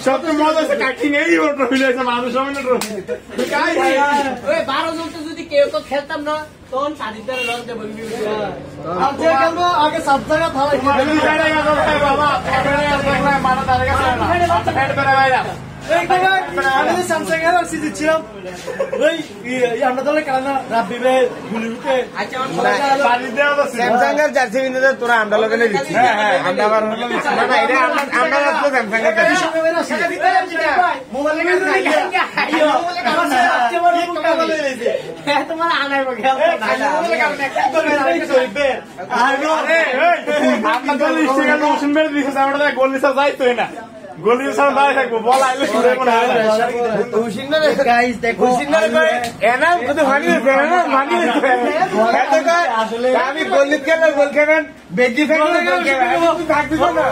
সবচেয়ে মজা হচ্ছে কাঠি নেই মানুষ হবে না 12 জন তো যদি কেউ তো খেলতাম না তখন সাজিদার লড়তে বলবি আগে সব জায়গা আমি স্যামসাং এর আসি দিচ্ছিলাম ওই আমরা দলে খেলা রাব্বি বে গুলিতে স্যামসাং এর জার্সি কিনতে তোরা আমরা লগে দিচ্ছি হ্যাঁ আমরা আবার না না এটা আমরা আসলে স্যামসাং এর মোবাইলে তোমার আনাই বগে আমরা তো লিস্টে গেল ওশন বের দিছে আমরা গোল নিছা যাইতোই না গোলির সামনে দাঁড়িয়ে থাকবো বল আইলে শুরু মনে হয় হুশিনারে গাইস দেখো হুশিনারে কই এনাম কত ভানি হইছে না ভানি হইছে এত কই আসলে আমি গোলিত গেলে গোল খেবেন বেগি ফেলে গোল খেবেন তুই থাকবি না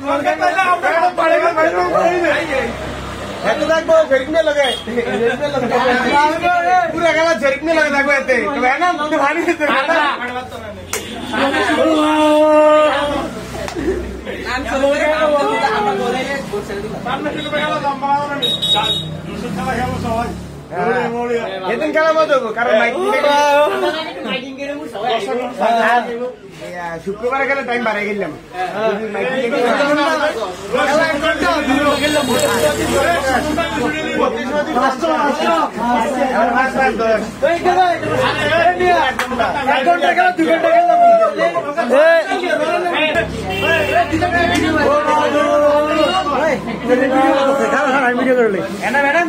মনে পড়লে আমরা পড়েগা ভাইও এত দেখবো জেরিকনে লাগে পুরো গেলা জেরিকনে লাগে দেখবো এতে তো এনাম কত ভানি হইছে এদিন খেলা বলবো কারণ শুক্রবারে গেলে টাইম বাড়াই গেলাম ভিডিও করলে ম্যাডাম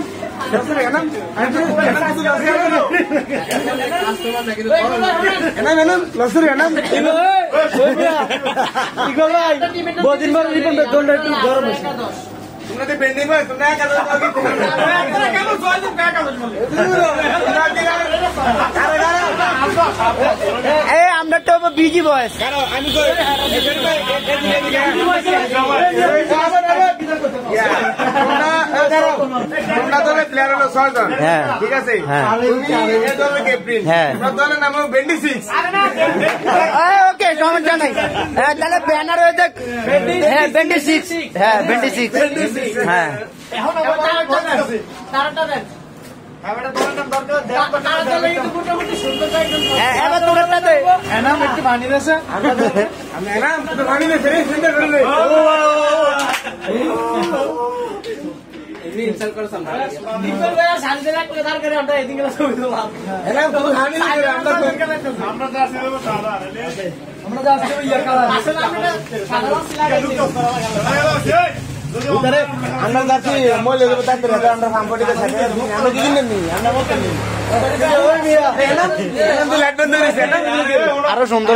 আমরা তো বিজি বয়স আমি প্লেয়ার হলো 6 জন ঠিক আছে দলের নাম বেন্ডি 6 ওকে সমস্যা নাই তাহলে ব্যানার হয়ে যাক বেন্ডি 6 হ্যাঁ বেন্ডি 6 হ্যাঁ এখন তারটা দেন আমরা যাচ্ছি মই লেগে তাতে আমরা সাম্পটিকের সাথে আমরা কি কিনেন নি আমরা মত নি লাইট বন্ধ হয়েছে আরো সুন্দর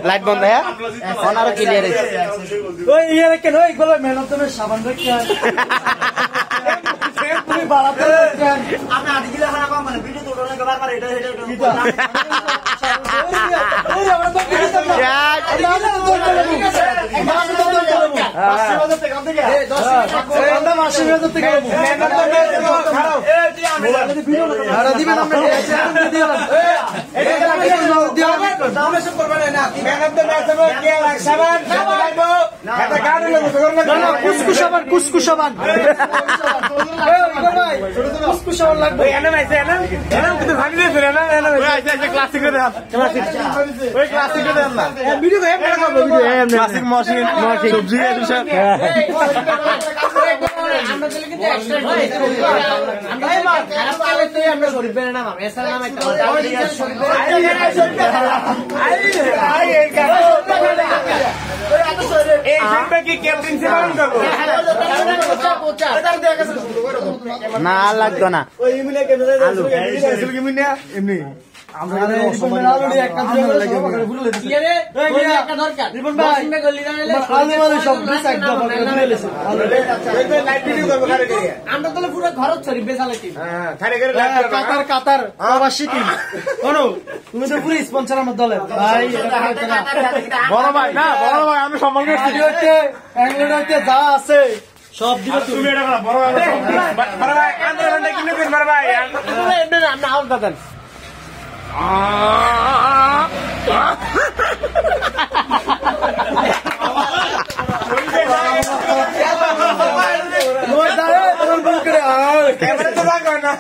লাইট বন্ধ হ্যাঁ এখন আরো ক্লিয়ার হয়েছে ওই ইয়ে কেন ওই গুলো মেহনত সাবান রেখে তুমি বাড়াতে আপনি আদি গিলা খারাপ মানে ভিডিও তো ওটা বারবার এটা কুসকুসাবান লাগবে ক্লাসিক সবজি না লাগতো না এমনি কাতার প্রবাসী টিম তুমি তো পুরো স্পন্সর আমার দলের ভাই বড় ভাই না বড় ভাই আমি সম্মান করছি যা আছে সব দিবে তুমি এটা করো বড় ভাই আন্দোলনটা কিনে দিন বড় ভাই আপনি আউট দাদান ক্যামেরা তো লাগবে না